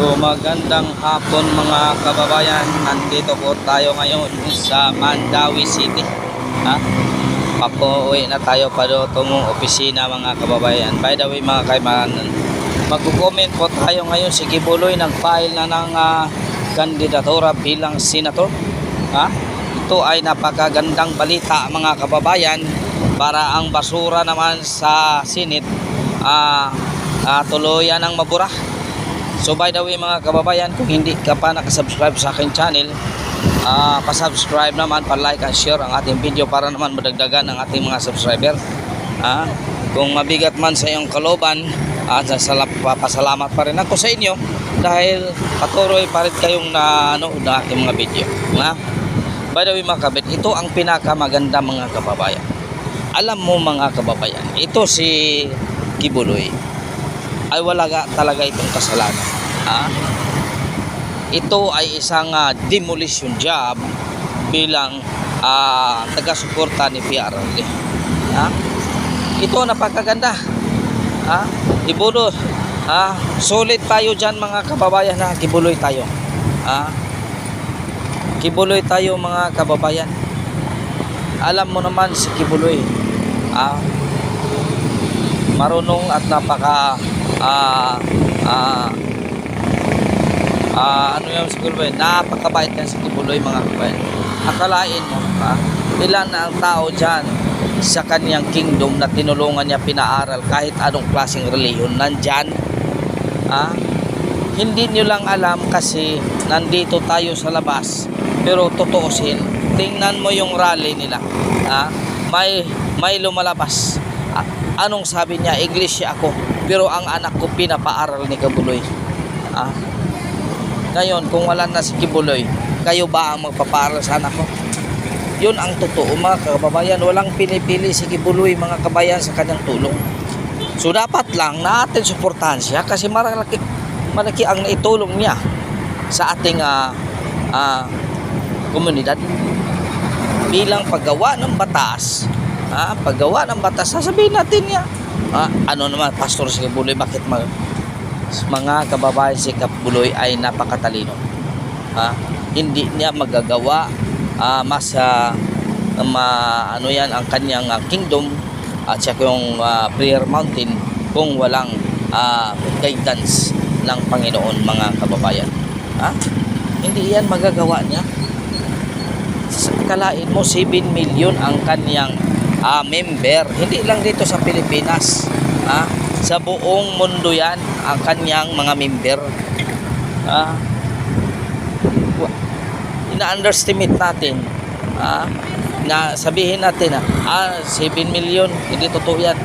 So magandang hapon mga kababayan. Nandito po tayo ngayon sa Mandawi City. Papuwi na tayo pa itong opisina mga kababayan. By the way mga kaibigan, magko-comment po tayo ngayon. Si Kibuloy nag-file na ng kandidatura bilang senator. Ito ay napakagandang balita mga kababayan, para ang basura naman sa Senate tuluyan ang mabura. So by the way mga kababayan, kung hindi ka pa nakasubscribe sa aking channel, pasubscribe naman, pa-like and share ang ating video para naman madagdagan ang ating mga subscriber. Kung mabigat man sa iyong kalooban, papasalamat pa rin ako sa inyo dahil patuloy pa rin kayong nanood ng ating mga video. By the way mga kabit, ito ang pinakamaganda mga kababayan. Alam mo mga kababayan, ito si Kibuloy ay wala talaga itong kasalanan. Ito ay isang demolition job bilang taga-suporta ni PRRD. Ito napakaganda. Kibuloy, solid tayo dyan mga kababayan. Kibuloy tayo. Kibuloy tayo mga kababayan. Alam mo naman si Kibuloy, marunong at napakabait yan si Kibuloy mga kabayan. Akalain mo ilan na ang tao dyan sa kanyang kingdom na tinulungan niya pinaaral kahit anong klaseng reliyon nandyan. Hindi nyo lang alam kasi nandito tayo sa labas, pero totoosin, tingnan mo yung rally nila. May lumalabas. Anong sabi niya? Iglesia ako, pero ang anak ko pinapaaral ni Kibuloy. Ngayon, kung wala na si Kibuloy, kayo ba ang magpapaaral sa anak ko? Yun ang totoo mga kababayan. Walang pinipili si Kibuloy mga kabayan sa kanyang tulong. So dapat lang natin suportahan siya kasi malaki ang naitulong niya sa ating komunidad. Bilang paggawa ng batas, sasabihin natin niya, ano naman, Pastor si Kibuloy, bakit mga kababayan si Kibuloy ay napakatalino. Hindi niya magagawa ang kanyang kingdom at saka yung prayer mountain kung walang guidance ng Panginoon mga kababayan. Hindi yan magagawa niya. Kalain mo 7 million ang kanyang member, hindi lang dito sa Pilipinas, sa buong mundo yan ang kanyang mga member. Ina-underestimate natin, na sabihin natin 7 million, hindi totoo yan.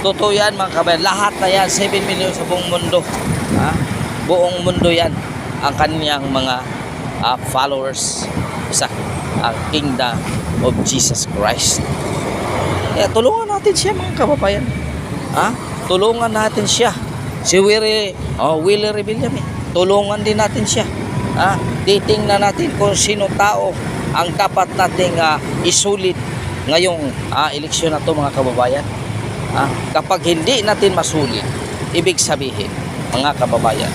Totoo yan mga kabayan, lahat na yan 7 million sa buong mundo. Buong mundo yan ang kanyang mga followers sa Kingdom of Jesus Christ. Kaya tulungan natin siya mga kababayan. Tulungan natin siya. Si Willie Revillame, tulungan din natin siya. Titingnan natin kung sino tao ang dapat nating isulit ngayong eleksyon na to mga kababayan. Kapag hindi natin masulit, ibig sabihin mga kababayan,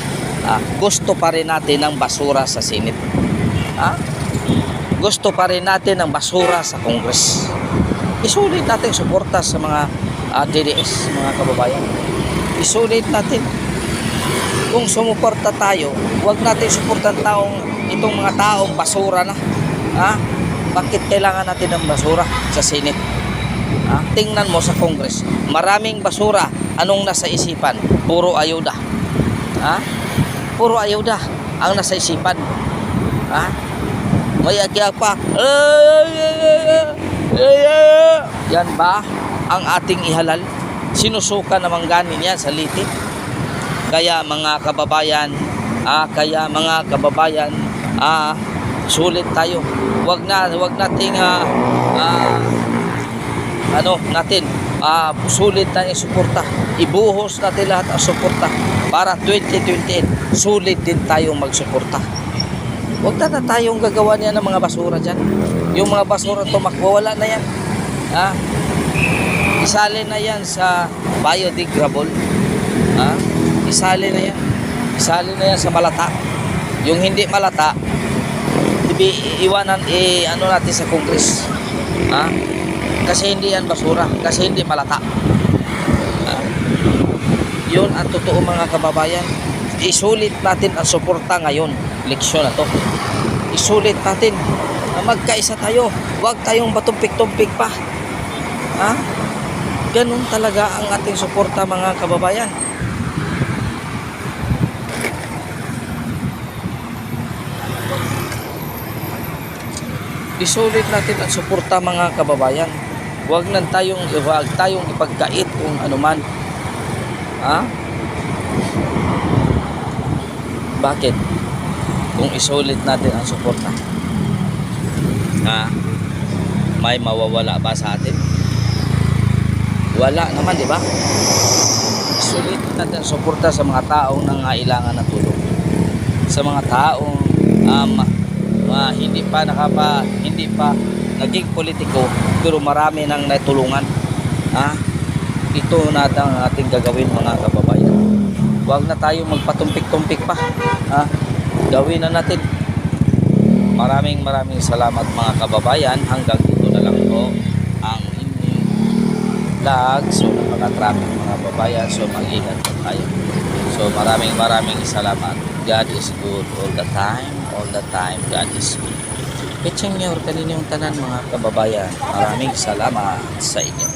gusto pa rin natin ng basura sa Senate. Gusto pa rin natin ng basura sa Congress. Isulit natin suporta sa mga DDS mga kababayan. Isulit natin. Kung sumuporta tayo, huwag natin suportan itong mga taong basura na. Bakit kailangan natin ng basura sa Senate? Tingnan mo sa Congress, maraming basura. Anong nasa isipan? Puro ayuda. Puro ayuda ang nasa isipan. May agya pa. Yan ba ang ating ihalal? Sinusuka namang ganin yan sa litik. Kaya mga kababayan, sulit tayo. Wag nating sulit na yung suporta. Ibuhos natin lahat ang suporta para 2028 sulit din tayong magsuporta. Huwag na tayong gagawa niya ng mga basura dyan. Yung mga basura to, makwawala na yan. Isali na yan sa biodegradable. Isali na yan. Isali na yan sa malata. Yung hindi malata, iwanan ano natin sa Congress. Ha? Kasi hindi yan basura, kasi hindi malata. Ha? Yun ang totoo mga kababayan. Isulit natin ang suporta ngayon. Leksyon na to. Isulit natin na magkaisa tayo. Huwag tayong batumpik-tumpik pa. Ha? Ganun talaga ang ating suporta mga kababayan. Isulit natin ang suporta mga kababayan. Huwag tayong ipagkait kung anuman. Ha? Bakit? Kung isulit natin ang suporta. Ha? May mawawala ba sa atin? Wala naman, di ba? Isulit natin ang suporta sa mga taong nangailangan ng tulong. Sa mga taong hindi pa naging politiko pero marami nang natulungan. Ha? Ito na ang ating gagawin mga kababayan. Huwag na tayo magpatumpik-tumpik pa. Ha? Gawin na natin. Maraming salamat mga kababayan. Hanggang dito na lang po ang inyong vlog. So napaka-traffic mga kababayan. So mag-ingat po tayo. So maraming salamat. God is good all the time. All the time. God is good. Petseng nyo, kaninyong tanan mga kababayan. Maraming salamat sa inyo.